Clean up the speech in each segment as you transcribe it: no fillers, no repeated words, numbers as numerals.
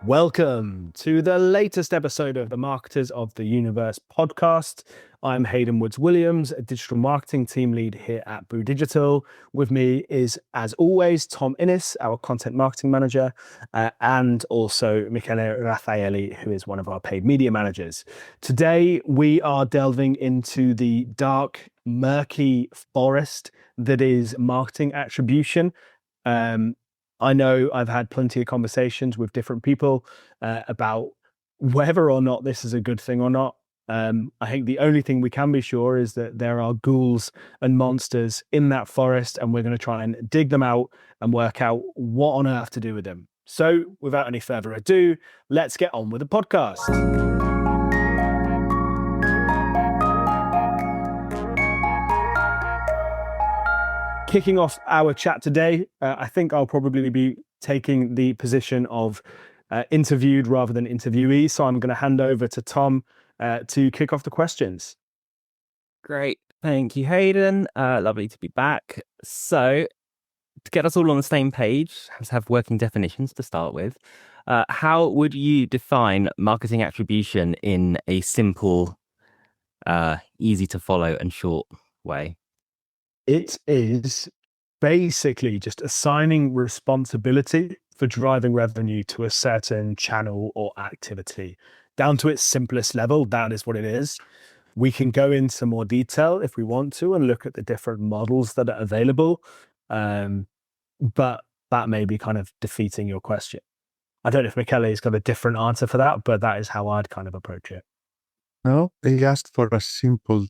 Welcome to the latest episode of the Marketers of the Universe podcast. I'm Haydn Woods-Williams, a digital marketing team lead here at Brew Digital. With me is, as always, Tom Inniss, our content marketing manager, and also Michele Raffaelle, who is one of our paid media managers. Today, we are delving into the dark, murky forest that is marketing attribution. I know I've had plenty of conversations with different people about whether or not this is a good thing or not. I think the only thing we can be sure is that there are ghouls and monsters in that forest, and we're going to try and dig them out and work out what on earth to do with them. So without any further ado, let's get on with the podcast. Kicking off our chat today, I think I'll probably be taking the position of interviewed rather than interviewee. So I'm going to hand over to Tom to kick off the questions. Great. Thank you, Haydn. Lovely to be back. So to get us all on the same page, let's have working definitions to start with. How would you define marketing attribution in a simple, easy to follow and short way? It is basically just assigning responsibility for driving revenue to a certain channel or activity. Down to its simplest level, that is what it is. We can go into more detail if we want to and look at the different models that are available. But that may be kind of defeating your question. I don't know if Michele's got a different answer for that, but that is how I'd kind of approach it. No, he asked for a simple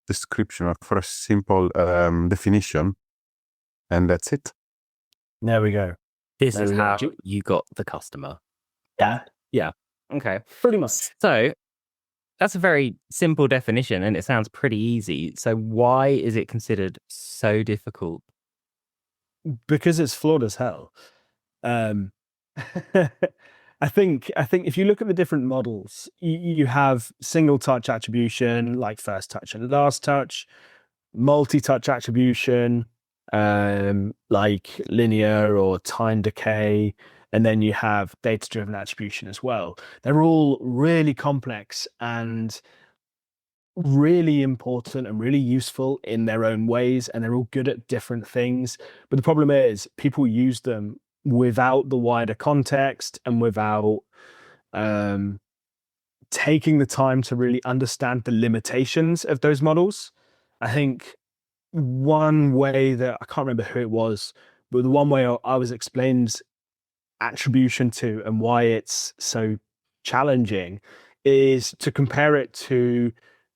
description or for a simple definition, and that's it. There we go. This is how you got the customer. Yeah. Okay. Pretty much. So that's a very simple definition and it sounds pretty easy. So why is it considered so difficult? Because it's flawed as hell. I think if you look at the different models, you have single touch attribution, like first touch and last touch, multi-touch attribution, like linear or time decay, and then you have data-driven attribution as well. They're all really complex and really important and really useful in their own ways, and they're all good at different things. But the problem is people use them without the wider context and without taking the time to really understand the limitations of those models. I think one way that, I can't remember who it was, but the one way I was explained attribution to and why it's so challenging is to compare it to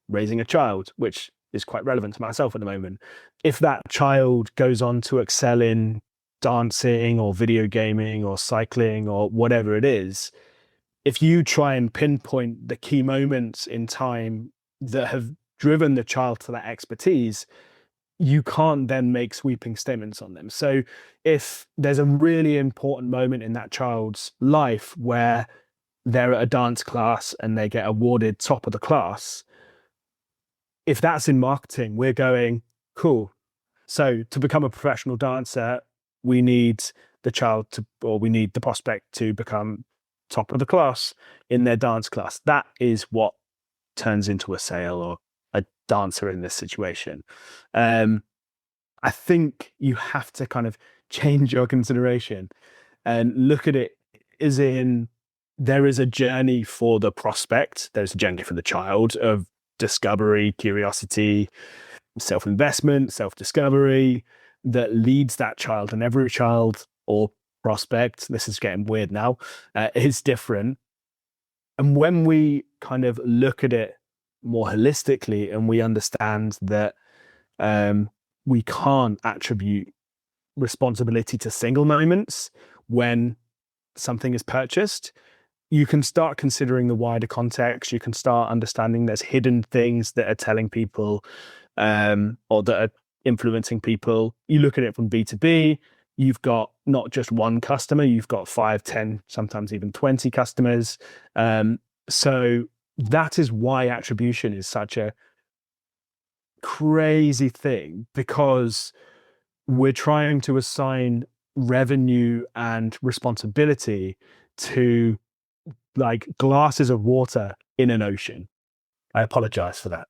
raising a child, which is quite relevant to myself at the moment. If that child goes on to excel in dancing or video gaming or cycling or whatever it is, if you try and pinpoint the key moments in time that have driven the child to that expertise, you can't then make sweeping statements on them. So if there's a really important moment in that child's life where they're at a dance class and they get awarded top of the class, if that's in marketing, we're going, cool. So to become a professional dancer, we need the child to, or we need the prospect to become top of the class in their dance class. That is what turns into a sale or a dancer in this situation. I think you have to kind of change your consideration and look at it as in there is a journey for the prospect. There's a journey for the child of discovery, curiosity, self-investment, self-discovery that leads that child. And every child or prospect, this is getting weird now, is different. And when we kind of look at it more holistically and we understand that we can't attribute responsibility to single moments when something is purchased, you can start considering the wider context. You can start understanding there's hidden things that are telling people or that are influencing people. You look at it from B2B, you've got not just one customer, you've got 5, 10, sometimes even 20 customers. So that is why attribution is such a crazy thing, because we're trying to assign revenue and responsibility to like glasses of water in an ocean. I apologize for that.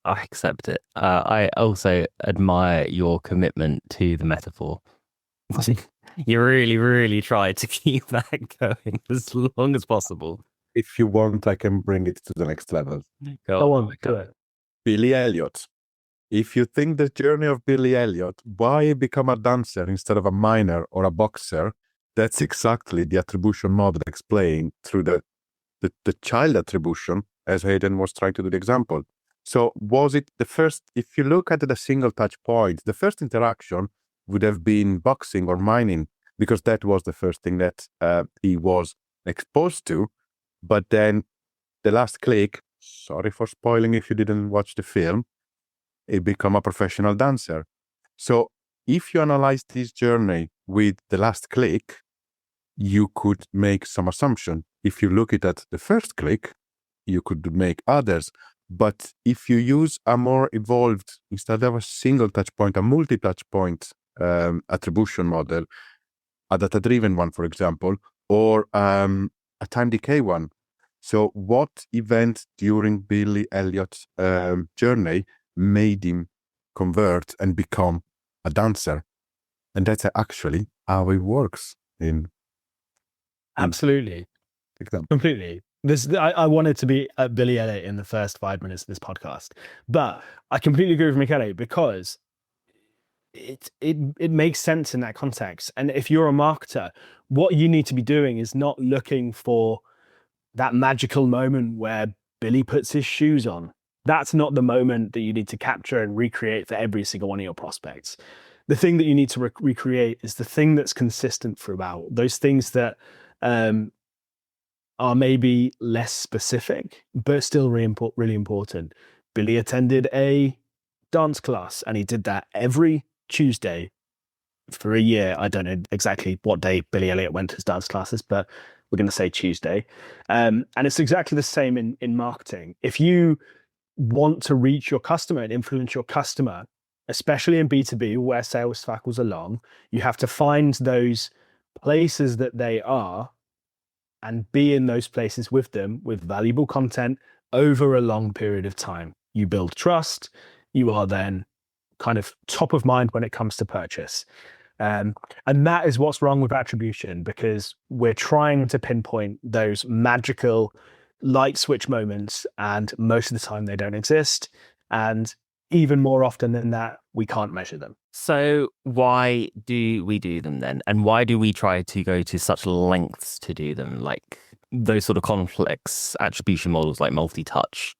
I accept it. I also admire your commitment to the metaphor. You really, really try to keep that going as long as possible. If you want, I can bring it to the next level. Go on, do it. Billy Elliot. If you think the journey of Billy Elliot, why become a dancer instead of a miner or a boxer, that's exactly the attribution model explained through the child attribution, as Haydn was trying to do the example. So was it the first, if you look at the single touch point, the first interaction would have been boxing or mining, because that was the first thing that he was exposed to. But then the last click, sorry for spoiling if you didn't watch the film, he become a professional dancer. So if you analyze this journey with the last click, you could make some assumption. If you look at the first click, you could make others. But if you use a more evolved, instead of a single touch point, a multi-touch point attribution model, a data-driven one, for example, or a time decay one. So what event during Billy Elliot's journey made him convert and become a dancer? And that's actually how it works in Absolutely. example. Completely. I wanted to be at Billy Elliot in the first 5 minutes of this podcast, but I completely agree with Michele, because it makes sense in that context. And if you're a marketer, what you need to be doing is not looking for that magical moment where Billy puts his shoes on. That's not the moment that you need to capture and recreate for every single one of your prospects. The thing that you need to recreate is the thing that's consistent throughout. Those things that are maybe less specific, but still really important. Billy attended a dance class, and he did that every Tuesday for a year. I don't know exactly what day Billy Elliot went to his dance classes, but we're going to say Tuesday. And it's exactly the same in marketing. If you want to reach your customer and influence your customer, especially in B2B where sales cycles are long, you have to find those places that they are and be in those places with them with valuable content over a long period of time. You build trust. You are then kind of top of mind when it comes to purchase. And that is what's wrong with attribution, because we're trying to pinpoint those magical light switch moments, and most of the time they don't exist. And even more often than that, we can't measure them. So why do we do them then? And why do we try to go to such lengths to do them? Like those sort of complex attribution models like multi-touch.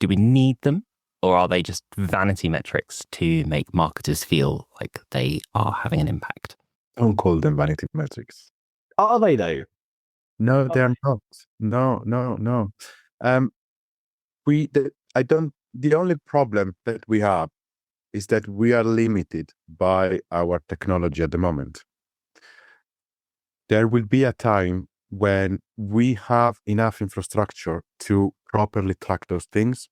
Do we need them? Or are they just vanity metrics to make marketers feel like they are having an impact? Don't call them vanity metrics. Are they though? No, they're not. No. The only problem that we have is that we are limited by our technology at the moment. There will be a time when we have enough infrastructure to properly track those things.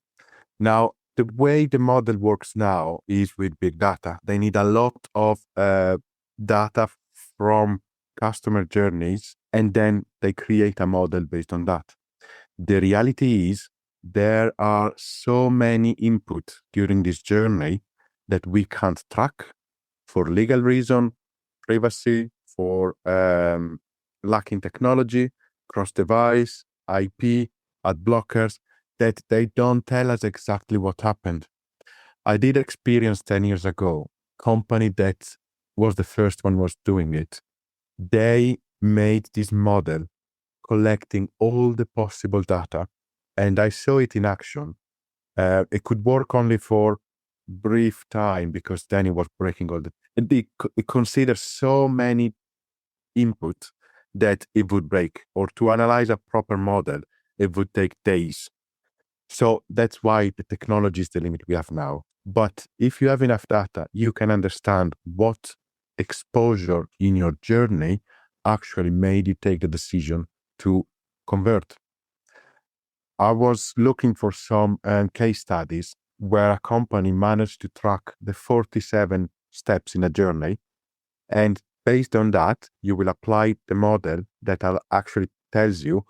Now, the way the model works now is with big data. They need a lot of data from customer journeys, and then they create a model based on that. The reality is there are so many input during this journey that we can't track for legal reason, privacy, for lacking technology, cross-device, IP, ad blockers, that they don't tell us exactly what happened. I did experience 10 years ago, company that was the first one was doing it. They made this model collecting all the possible data, and I saw it in action. It could work only for brief time, because then it was breaking all the... It considers so many input that it would break, or to analyze a proper model, it would take days. So that's why the technology is the limit we have now. But if you have enough data, you can understand what exposure in your journey actually made you take the decision to convert. I was looking for some case studies where a company managed to track the 47 steps in a journey. And based on that, you will apply the model that actually tells you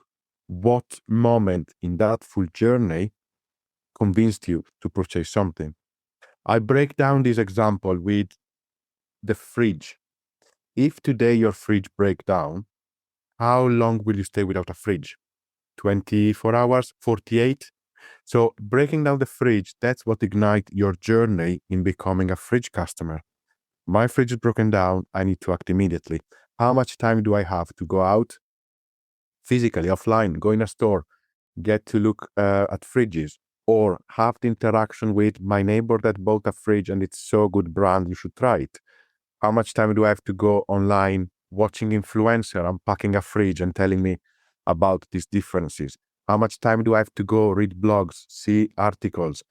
what moment in that full journey convinced you to purchase something. I break down this example with the fridge. If today your fridge breaks down, how long will you stay without a fridge? 24 hours, 48? So breaking down the fridge, that's what ignites your journey in becoming a fridge customer. My fridge is broken down, I need to act immediately. How much time do I have to go out physically, offline, go in a store, get to look at fridges, or have the interaction with my neighbor that bought a fridge and it's so good brand, you should try it? How much time do I have to go online watching influencer unpacking a fridge and telling me about these differences? How much time do I have to go read blogs, see articles,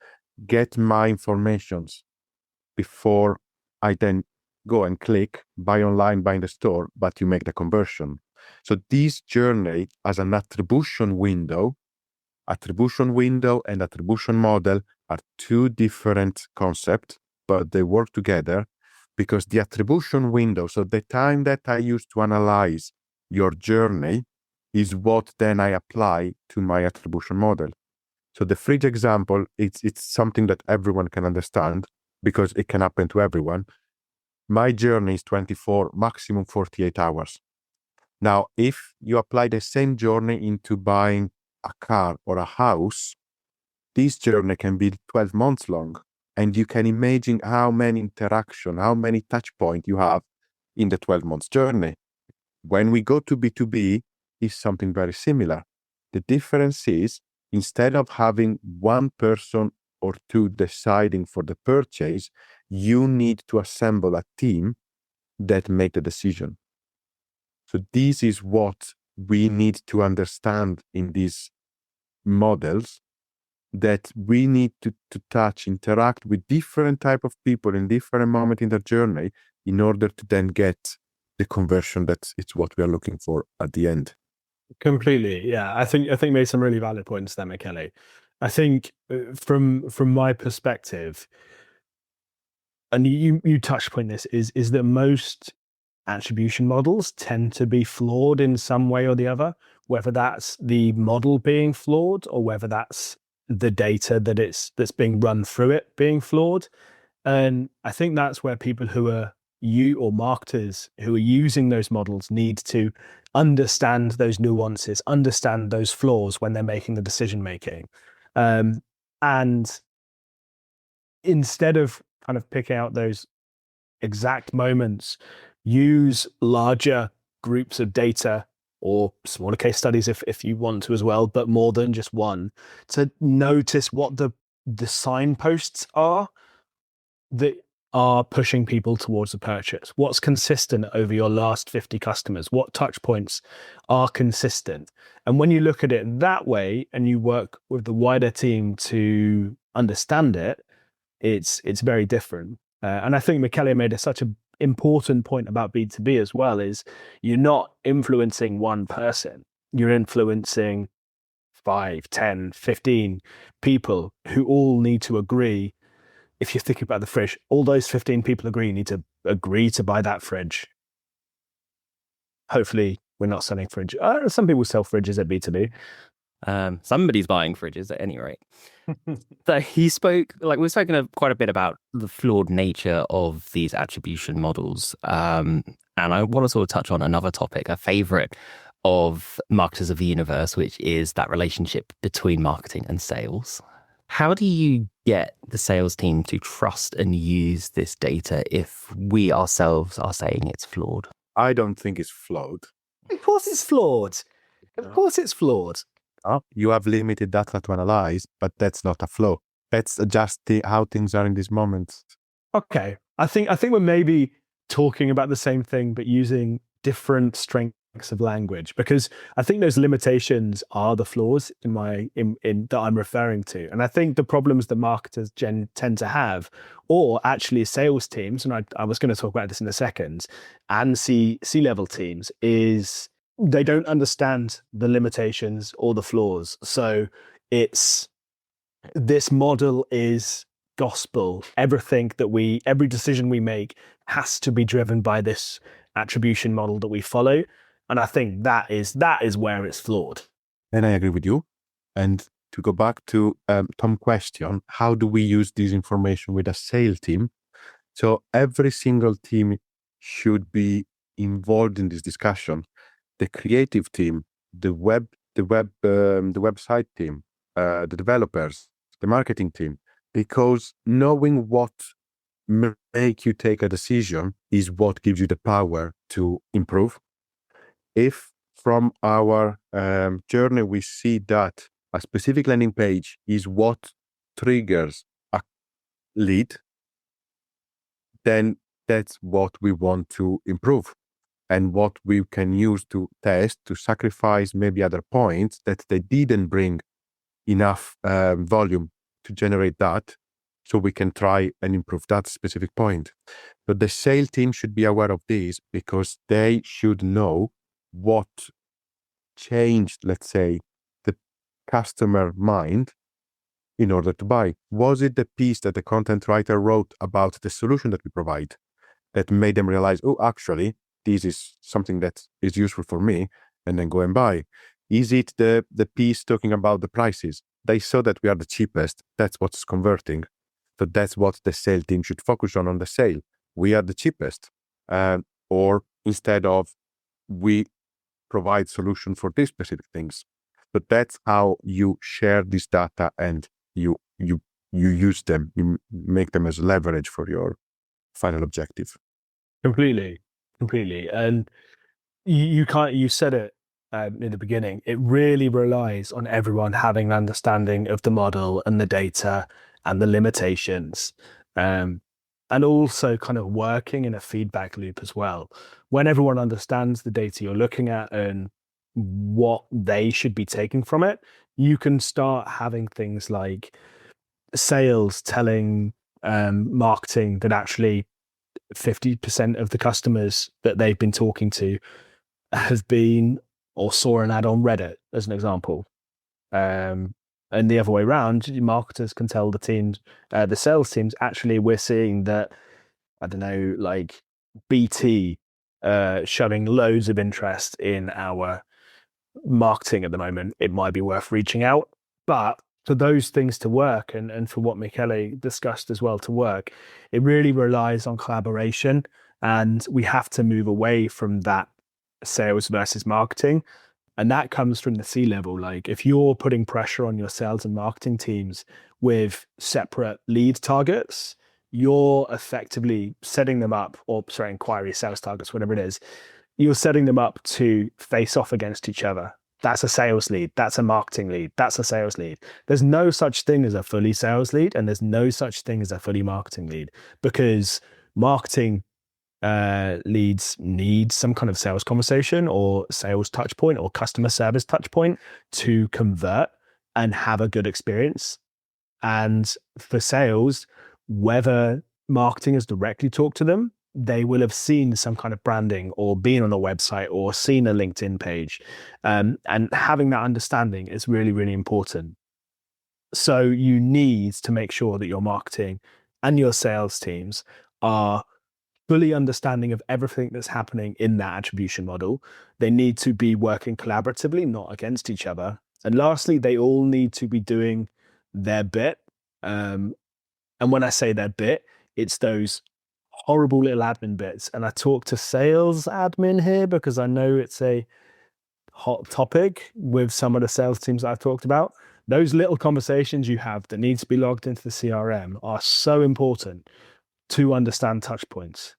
get my informations before I then go and click buy online, buy in the store, but you make the conversion? So this journey as an attribution window and attribution model are two different concepts, but they work together because the attribution window, so the time that I use to analyze your journey, is what then I apply to my attribution model. So the fridge example, it's something that everyone can understand because it can happen to everyone. My journey is 24, maximum 48 hours. Now, if you apply the same journey into buying a car or a house, this journey can be 12 months long. And you can imagine how many interactions, how many touch points you have in the 12 months journey. When we go to B2B, it's something very similar. The difference is, instead of having one person or two deciding for the purchase, you need to assemble a team that make the decision. So this is what we need to understand in these models, that we need to touch, interact with different type of people in different moment in their journey in order to then get the conversion that it's what we are looking for at the end. Completely, yeah. I think made some really valid points there, Michele. I think from my perspective, and you touched upon this, is that most attribution models tend to be flawed in some way or the other, whether that's the model being flawed or whether that's the data that's being run through it being flawed. And I think that's where people who are marketers who are using those models need to understand those nuances, understand those flaws when they're making the decision making. And instead of kind of picking out those exact moments, use larger groups of data or smaller case studies if you want to as well, but more than just one, to notice what the signposts are that are pushing people towards a purchase. What's consistent over your last 50 customers? What touch points are consistent? And when you look at it that way and you work with the wider team to understand it, it's very different. And I think Michele made such an important point about B2B as well, is you're not influencing one person. You're influencing 5, 10, 15 people who all need to agree. If you think about the fridge, all those 15 people need to agree to buy that fridge. Hopefully we're not selling fridge. Some people sell fridges at B2B. Somebody's buying fridges at any rate. So we've spoken quite a bit about the flawed nature of these attribution models. And I want to sort of touch on another topic, a favorite of marketers of the universe, which is that relationship between marketing and sales. How do you get the sales team to trust and use this data if we ourselves are saying it's flawed? I don't think it's flawed. Of course it's flawed. Of course it's flawed. You have limited data to analyze, but that's not a flaw. That's just how things are in this moment. Okay. I think we're maybe talking about the same thing, but using different strengths of language, because I think those limitations are the flaws in that I'm referring to. And I think the problems that marketers tend to have, or actually sales teams, and I was going to talk about this in a second, and C-level teams, is they don't understand the limitations or the flaws. So this model is gospel. Every decision we make has to be driven by this attribution model that we follow. And I think that is where it's flawed. And I agree with you. And to go back to Tom's question, how do we use this information with a sales team? So every single team should be involved in this discussion. The creative team, the website team, the developers, the marketing team, because knowing what make you take a decision is what gives you the power to improve. If from our journey we see that a specific landing page is what triggers a lead, then that's what we want to improve, and what we can use to test, to sacrifice maybe other points that they didn't bring enough volume to generate that, so we can try and improve that specific point. But the sales team should be aware of this, because they should know what changed, let's say, the customer mind in order to buy. Was it the piece that the content writer wrote about the solution that we provide that made them realize, oh, actually, this is something that is useful for me, and then go and buy? Is it the piece talking about the prices? They saw that we are the cheapest. That's what's converting. So that's what the sales team should focus on the sale. We are the cheapest. Or instead of, we provide solution for these specific things. But that's how you share this data, and you use them, you make them as leverage for your final objective. Completely. And you said it in the beginning, it really relies on everyone having an understanding of the model and the data and the limitations, and also kind of working in a feedback loop as well. When everyone understands the data you're looking at and what they should be taking from it, you can start having things like sales telling marketing that actually 50% of the customers that they've been talking to have been or saw an ad on Reddit, as an example. And the other way around, marketers can tell the teams, the sales teams, actually, we're seeing that, I don't know, like BT showing loads of interest in our marketing at the moment. It might be worth reaching out. But for those things to work, and for what Michele discussed as well to work, it really relies on collaboration. And we have to move away from that sales versus marketing. And that comes from the C-level. Like, if you're putting pressure on your sales and marketing teams with separate lead targets, you're effectively setting them up, or sorry, inquiry sales targets, whatever it is, you're setting them up to face off against each other. That's a sales lead. That's a marketing lead. That's a sales lead. There's no such thing as a fully sales lead, and there's no such thing as a fully marketing lead, because marketing leads need some kind of sales conversation or sales touch point or customer service touch point to convert and have a good experience. And for sales, whether marketing has directly talked to them, they will have seen some kind of branding or been on a website or seen a LinkedIn page. And having that understanding is really, really important. So you need to make sure that your marketing and your sales teams are fully understanding of everything that's happening in that attribution model. They need to be working collaboratively, not against each other. And lastly, they all need to be doing their bit. And when I say their bit, it's those horrible little admin bits. And I talk to sales admin here because I know it's a hot topic with some of the sales teams that I've talked about. Those little conversations you have that need to be logged into the CRM are so important to understand touch points.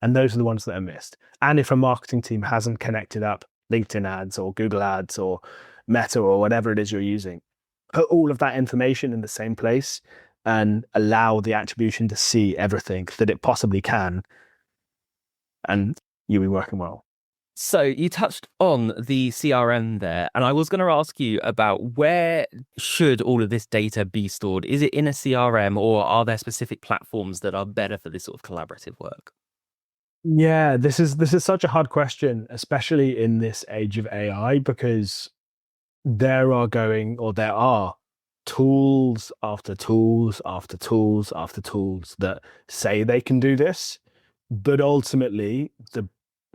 And those are the ones that are missed. And if a marketing team hasn't connected up LinkedIn ads or Google ads or Meta or whatever it is you're using, put all of that information in the same place and allow the attribution to see everything that it possibly can, and you'll be working well. So you touched on the CRM there, and I was going to ask you about where should all of this data be stored? Is it in a CRM, or are there specific platforms that are better for this sort of collaborative work? Yeah, this is such a hard question, especially in this age of AI, because there are tools after tools after tools after tools that say they can do this, but ultimately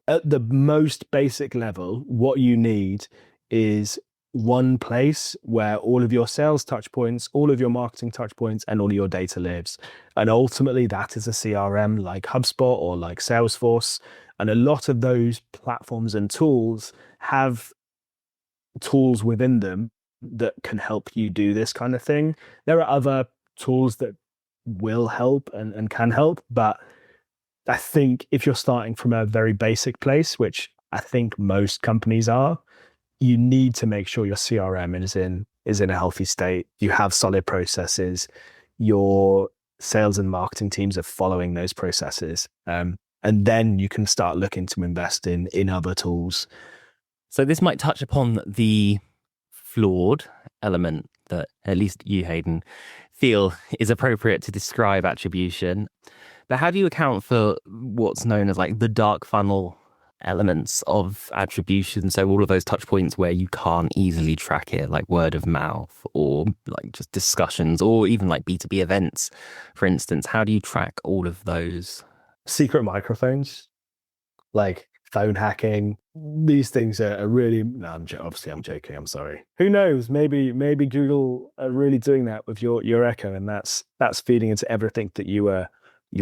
at the most basic level, what you need is one place where all of your sales touch points, all of your marketing touch points, and all of your data lives. And ultimately, that is a CRM like HubSpot or like Salesforce. And a lot of those platforms and tools have tools within them that can help you do this kind of thing. There are other tools that will help and can help, but I think if you're starting from a very basic place, which I think most companies are, you need to make sure your CRM is in a healthy state. You have solid processes. Your sales and marketing teams are following those processes, and then you can start looking to invest in other tools. So this might touch upon the flawed element that at least you, Haydn, feel is appropriate to describe attribution. But how do you account for what's known as like the dark funnel elements of attribution? So all of those touch points where you can't easily track it, like word of mouth or like just discussions or even like B2B events, for instance. How do you track all of those? Secret microphones, like phone hacking. These things are really, no, obviously I'm joking. I'm sorry. Who knows? Maybe Google are really doing that with your Echo, and that's feeding into everything that you're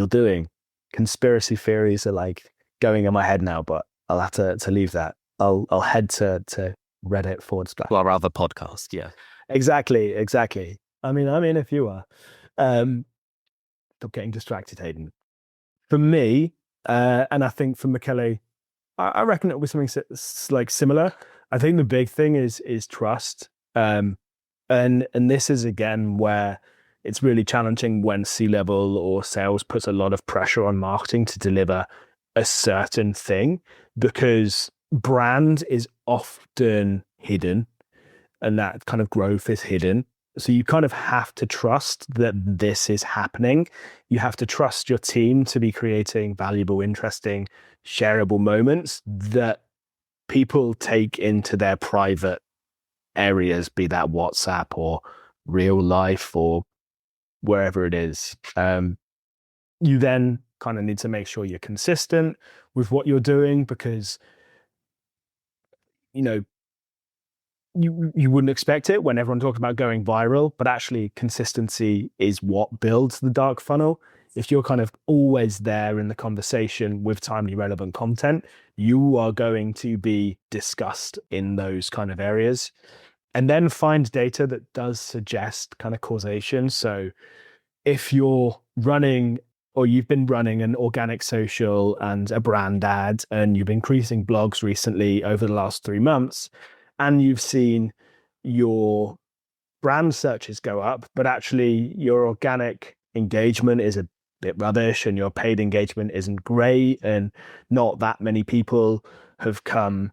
doing. Conspiracy theories are like going in my head now, but I'll have to leave that. I'll head to Reddit / Or rather podcast, yeah. Exactly. I mean, if you are. Stop getting distracted, Haydn. For me, and I think for Michele, I reckon it was something like similar. I think the big thing is trust. And this is again where it's really challenging when C-level or sales puts a lot of pressure on marketing to deliver a certain thing, because brand is often hidden and that kind of growth is hidden. So you kind of have to trust that this is happening. You have to trust your team to be creating valuable, interesting, shareable moments that people take into their private areas, be that WhatsApp or real life or wherever it is. You then kind of need to make sure you're consistent with what you're doing, because you wouldn't expect it when everyone talks about going viral, but actually consistency is what builds the dark funnel. If you're kind of always there in the conversation with timely, relevant content, you are going to be discussed in those kind of areas. And then find data that does suggest kind of causation. So if you're running or you've been running an organic social and a brand ad, and you've been increasing blogs recently over the last 3 months, and you've seen your brand searches go up, but actually your organic engagement is a bit rubbish and your paid engagement isn't great, and not that many people have come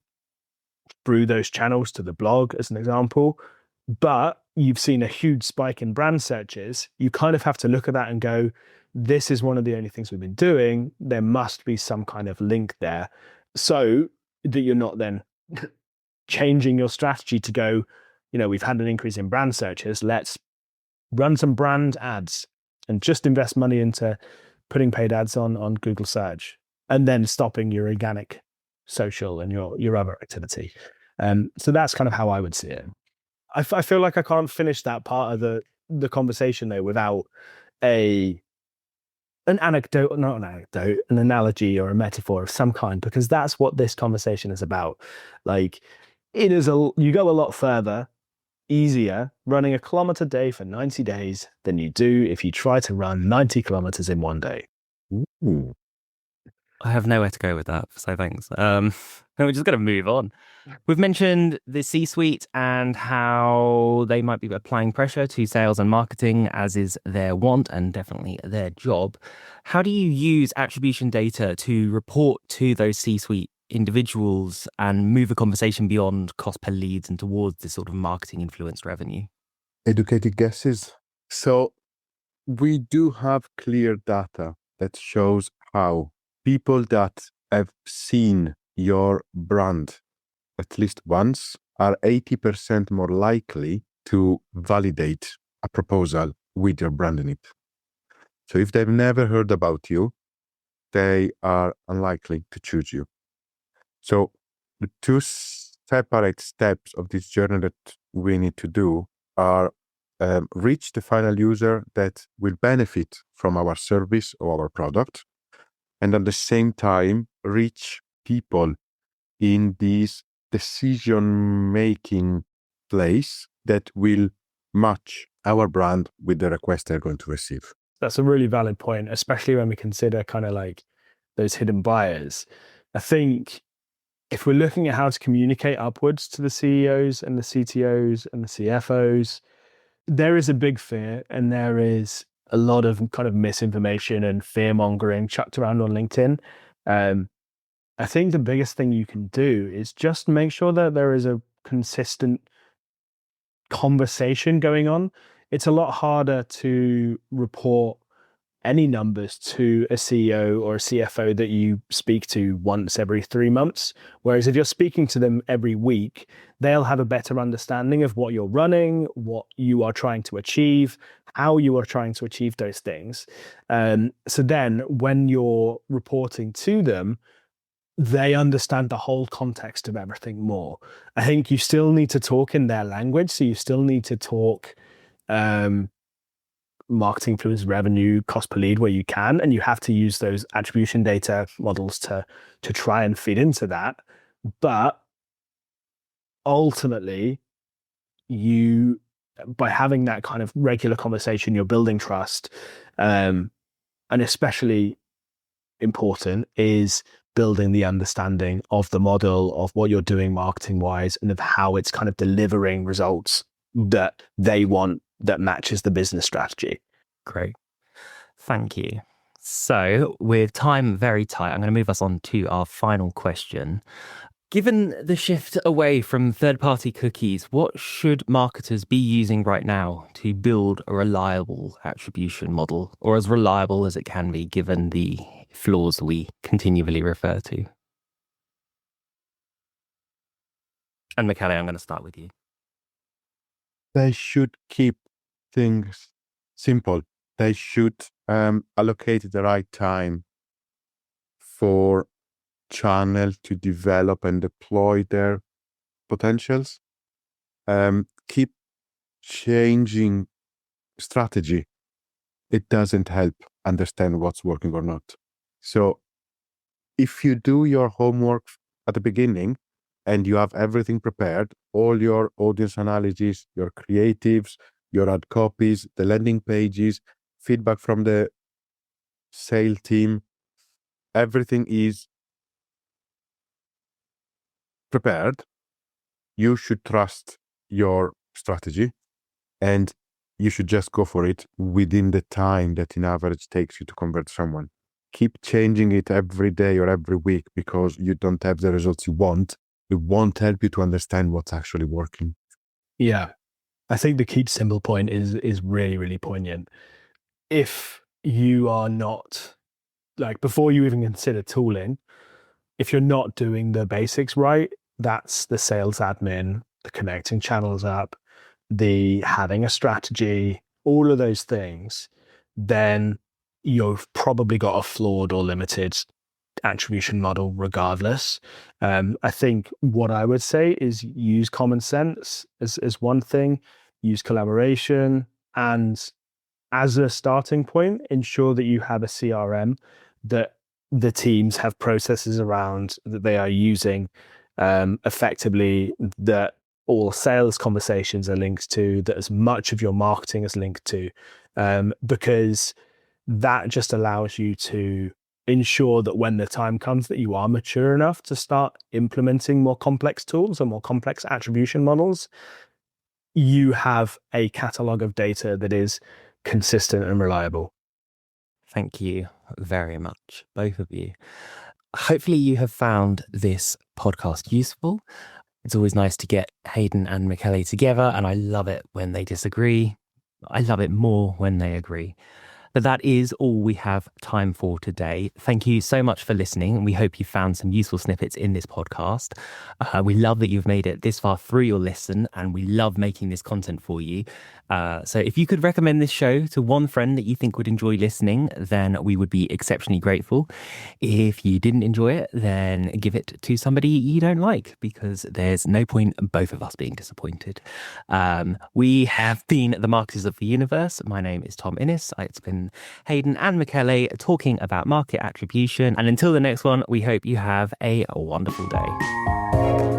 through those channels to the blog, as an example, but you've seen a huge spike in brand searches, you kind of have to look at that and go, this is one of the only things we've been doing. There must be some kind of link there, so that you're not then changing your strategy to go, we've had an increase in brand searches, let's run some brand ads and just invest money into putting paid ads on Google search, and then stopping your organic social and your other activity. So that's kind of how I would see it. I feel like I can't finish that part of the conversation though without an anecdote, not an anecdote, an analogy or a metaphor of some kind, because that's what this conversation is about. Like, you go a lot further, easier, running 1 kilometer a day for 90 days than you do if you try to run 90 kilometers in 1 day. Ooh. I have nowhere to go with that, so thanks. We're just going to move on. We've mentioned the C-suite and how they might be applying pressure to sales and marketing, as is their want and definitely their job. How do you use attribution data to report to those C-suite individuals and move a conversation beyond cost per leads and towards this sort of marketing influenced revenue? Educated guesses. So we do have clear data that shows how people that have seen your brand at least once are 80% more likely to validate a proposal with your brand in it. So if they've never heard about you, they are unlikely to choose you. So the two separate steps of this journey that we need to do are reach the final user that will benefit from our service or our product, and at the same time reach people in this decision-making place that will match our brand with the request they're going to receive. That's a really valid point, especially when we consider kind of like those hidden buyers. I think if we're looking at how to communicate upwards to the CEOs and the CTOs and the CFOs, there is a big fear and there is a lot of kind of misinformation and fear mongering chucked around on LinkedIn. I think the biggest thing you can do is just make sure that there is a consistent conversation going on. It's a lot harder to report any numbers to a CEO or a CFO that you speak to once every 3 months. Whereas if you're speaking to them every week, they'll have a better understanding of what you're running, what you are trying to achieve, how you are trying to achieve those things. So then when you're reporting to them, they understand the whole context of everything more. I think you still need to talk in their language. So you still need to talk marketing influence revenue, cost per lead where you can, and you have to use those attribution data models to try and feed into that. But ultimately, you, by having that kind of regular conversation, you're building trust. And especially important is building the understanding of the model, of what you're doing marketing wise, and of how it's kind of delivering results that they want, that matches the business strategy. Great. Thank you. So with time very tight, I'm going to move us on to our final question. Given the shift away from third-party cookies, what should marketers be using right now to build a reliable attribution model, or as reliable as it can be given the flaws we continually refer to? And Michele, I'm going to start with you. They should keep things simple. They should allocate the right time for channel to develop and deploy their potentials. Keep changing strategy. It doesn't help understand what's working or not. So if you do your homework at the beginning and you have everything prepared, all your audience analysis, your creatives, your ad copies, the landing pages, feedback from the sales team, everything is prepared, you should trust your strategy and you should just go for it within the time that in average takes you to convert someone. Keep changing it every day or every week because you don't have the results you want. It won't help you to understand what's actually working. Yeah. I think the keep simple point is really, really poignant. If you are not, like, before you even consider tooling, if you're not doing the basics right, that's the sales admin, the connecting channels up, the having a strategy, all of those things, then you've probably got a flawed or limited attribution model regardless. I think what I would say is use common sense as one thing, use collaboration, and as a starting point, ensure that you have a CRM that the teams have processes around that they are using effectively, that all sales conversations are linked to, that as much of your marketing is linked to, because that just allows you to ensure that when the time comes that you are mature enough to start implementing more complex tools or more complex attribution models, you have a catalog of data that is consistent and reliable. Thank you very much, both of you. hopefully you have found this podcast useful. It's always nice to get Haydn and Michele together, and I love it when they disagree. I love it more when they agree. But that is all we have time for today. Thank you so much for listening, and we hope you found some useful snippets in this podcast. We love that you've made it this far through your listen, and we love making this content for you. So if you could recommend this show to one friend that you think would enjoy listening, then we would be exceptionally grateful. If you didn't enjoy it, then give it to somebody you don't like, because there's no point in both of us being disappointed. We have been the Marketers of the Universe. My name is Tom Inniss. It's been Haydn and Michele talking about market attribution. And until the next one, we hope you have a wonderful day.